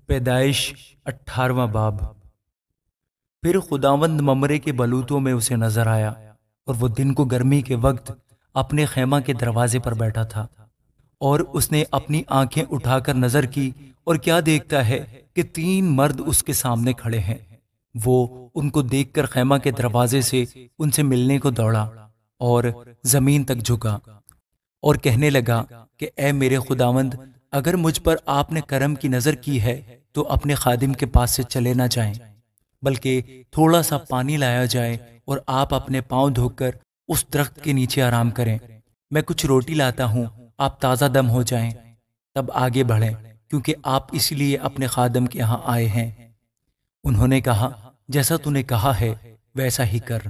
پیدائش 18واں باب۔ پھر خداوند ممرے کے بلوتوں میں اسے نظر آیا، اور وہ دن کو گرمی کے وقت اپنے خیمہ کے دروازے پر بیٹھا تھا، اور اس نے اپنی آنکھیں اٹھا کر نظر کی، اور کیا دیکھتا ہے کہ 3 مرد اس کے سامنے کھڑے ہیں۔ وہ ان کو دیکھ کر خیمہ کے دروازے سے ان سے ملنے کو دوڑا اور زمین تک جھکا اور کہنے لگا کہ اے میرے خداوند، اگر مجھ پر آپ نے کرم کی نظر کی ہے تو اپنے خادم کے پاس سے چلے نہ جائیں، بلکہ تھوڑا سا پانی لایا جائے اور آپ اپنے پاؤں دھو کر اس درخت کے نیچے آرام کریں۔ میں کچھ روٹی لاتا ہوں، آپ تازہ دم ہو جائیں، تب آگے بڑھیں، کیونکہ آپ اس لیے اپنے خادم کے یہاں آئے ہیں۔ انہوں نے کہا، جیسا تو نے کہا ہے ویسا ہی کر۔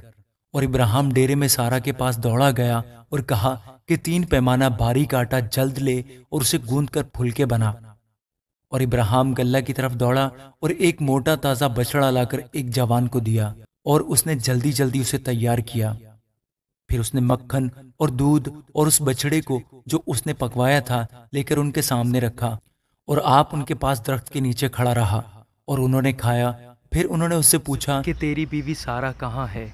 اور ابراہیم ڈیرے میں سارا کے پاس دوڑا گیا اور کہا کہ 3 پیمانہ باریک آٹا جلد لے اور اسے گوندھ کر پھلکے بنا۔ اور ابراہیم گلہ کی طرف دوڑا اور ایک موٹا تازہ بچڑا لا کر ایک جوان کو دیا، اور اس نے جلدی جلدی اسے تیار کیا۔ پھر اس نے مکھن اور دودھ اور اس بچڑے کو جو اس نے پکوایا تھا لے کر ان کے سامنے رکھا، اور آپ ان کے پاس درخت کے نیچے کھڑا رہا، اور انہوں نے کھایا۔ پھر انہوں نے اس سے پوچھا کہ تیری بیوی سارا کہاں ہے؟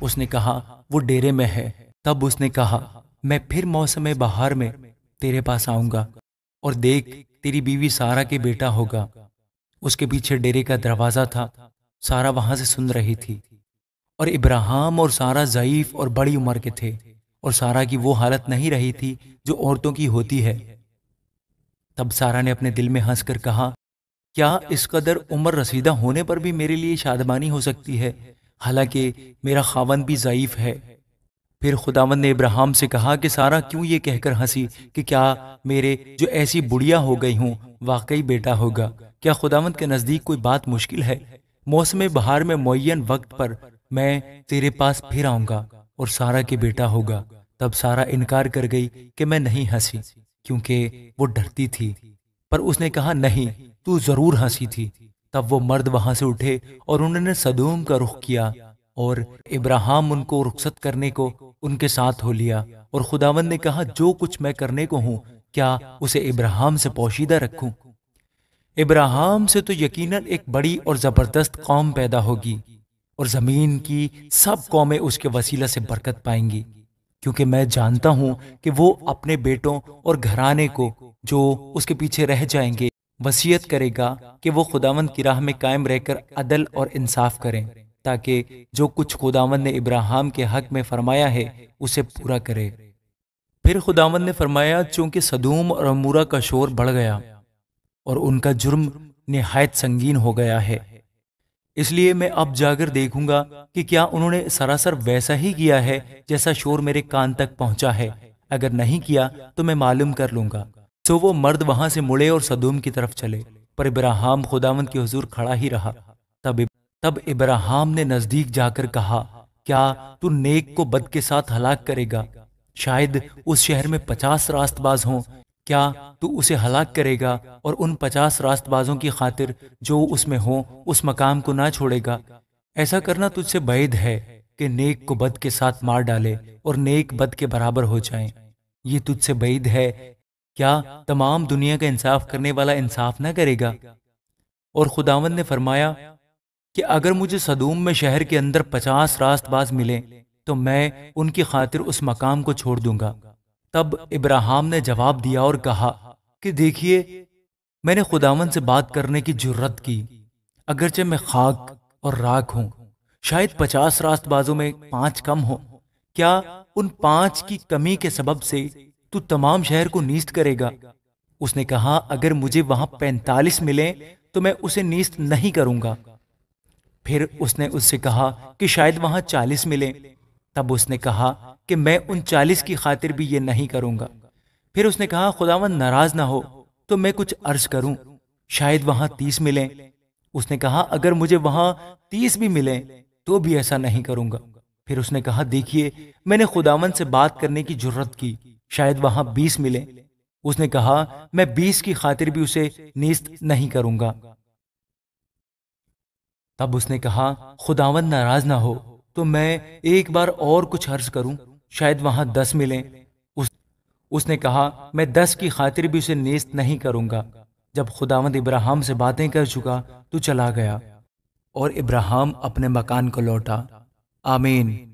اس نے کہا، وہ ڈیرے میں ہے۔ تب اس نے کہا، میں پھر موسم بہار میں تیرے پاس آؤں گا، اور دیکھ تیری بیوی سارا کے بیٹا ہوگا۔ اس کے پیچھے ڈیرے کا دروازہ تھا، سارا وہاں سے سن رہی تھی، اور ابراہیم اور سارا ضعیف اور بڑی عمر کے تھے، اور سارا کی وہ حالت نہیں رہی تھی جو عورتوں کی ہوتی ہے۔ تب سارا نے اپنے دل میں ہنس کر کہا، کیا اس قدر عمر رسیدہ ہونے پر بھی میرے لیے شادمانی ہو سکتی ہے، حالانکہ میرا خاوند بھی ضعیف ہے؟ پھر خداوند نے ابراہیم سے کہا کہ سارا کیوں یہ کہہ کر ہنسی کہ کیا میرے جو ایسی بڑھیا ہو گئی ہوں واقعی بیٹا ہوگا؟ کیا خداوند کے نزدیک کوئی بات مشکل ہے؟ موسم بہار میں معین وقت پر میں تیرے پاس پھر آؤں گا اور سارا کے بیٹا ہوگا۔ تب سارا انکار کر گئی کہ میں نہیں ہنسی، کیونکہ وہ ڈرتی تھی۔ پر اس نے کہا، نہیں، تو ضرور ہنسی تھی۔ تب وہ مرد وہاں سے اٹھے اور انہوں نے سدوم کا رخ کیا، اور ابراہیم ان کو رخصت کرنے کو ان کے ساتھ ہو لیا۔ اور خداوند نے کہا، جو کچھ میں کرنے کو ہوں کیا اسے ابراہیم سے پوشیدہ رکھوں؟ ابراہیم سے تو یقیناً ایک بڑی اور زبردست قوم پیدا ہوگی، اور زمین کی سب قومیں اس کے وسیلہ سے برکت پائیں گی، کیونکہ میں جانتا ہوں کہ وہ اپنے بیٹوں اور گھرانے کو جو اس کے پیچھے رہ جائیں گے وصیت کرے گا کہ وہ خداوند کی راہ میں قائم رہ کر عدل اور انصاف کریں، تاکہ جو کچھ خداوند نے ابراہیم کے حق میں فرمایا ہے اسے پورا کرے۔ پھر خداوند نے فرمایا، چونکہ سدوم اور عمورہ کا شور بڑھ گیا اور ان کا جرم نہایت سنگین ہو گیا ہے، اس لیے میں اب جا کر دیکھوں گا کہ کیا انہوں نے سراسر ویسا ہی کیا ہے جیسا شور میرے کان تک پہنچا ہے۔ اگر نہیں کیا تو میں معلوم کر لوں گا۔ سو وہ مرد وہاں سے مڑے اور سدوم کی طرف چلے، پر ابراہیم خداوند کے حضور کھڑا ہی رہا۔ تب ابراہیم نے نزدیک جا کر کہا، کیا تو نیک کو بد کے ساتھ ہلاک کرے گا؟ شاید اس شہر میں 50 راست باز ہوں، کیا تو اسے ہلاک کرے گا اور ان 50 راست بازوں کی خاطر جو اس میں ہوں اس مقام کو نہ چھوڑے گا؟ ایسا کرنا تجھ سے بعید ہے کہ نیک کو بد کے ساتھ مار ڈالے اور نیک بد کے برابر ہو جائیں۔ یہ تجھ سے بعید ہے۔ کیا تمام دنیا کا انصاف کرنے والا انصاف نہ کرے گا؟ اور خداوند نے فرمایا کہ اگر مجھے سدوم میں شہر کے اندر 50 راست باز ملیں تو میں ان کی خاطر اس مقام کو چھوڑ دوں گا۔ تب ابراہیم نے جواب دیا اور کہا کہ دیکھیے، میں نے خداوند سے بات کرنے کی جرت کی، اگرچہ میں خاک اور راکھ ہوں، شاید 50 راست بازوں میں 5 کم ہوں۔ کیا ان 5 کی کمی کے سبب سے تو تمام شہر کو نیست کرے گا؟ اس نے کہا، اگر مجھے وہاں 45 ملیں تو میں اسے نیست نہیں کروں گا۔ پھر اس نے اس سے کہا کہ شاید وہاں 40 ملیں۔ تب اس نے کہا کہ میں ان 40 کی خاطر بھی یہ نہیں کروں گا۔ پھر اس نے کہا، خداوند ناراض نہ ہو تو میں کچھ عرض کروں، شاید وہاں 30 ملیں۔ اس نے کہا، اگر مجھے وہاں 30 بھی ملیں تو بھی ایسا نہیں کروں گا۔ پھر اس نے کہا، دیکھیے، میں نے خداوند سے بات کرنے کی جرت کی، شاید وہاں 20 ملیں۔ اس نے کہا، میں 20 کی خاطر بھی اسے نیست نہیں کروں گا۔ تب اس نے کہا، خداوند ناراض نہ ہو تو میں ایک بار اور کچھ عرض کروں، شاید وہاں 10 ملیں۔ اس نے کہا، میں 10 کی خاطر بھی اسے نیست نہیں کروں گا۔ جب خداوند ابراہیم سے باتیں کر چکا تو چلا گیا اور ابراہیم اپنے مکان کو لوٹا۔ آمین۔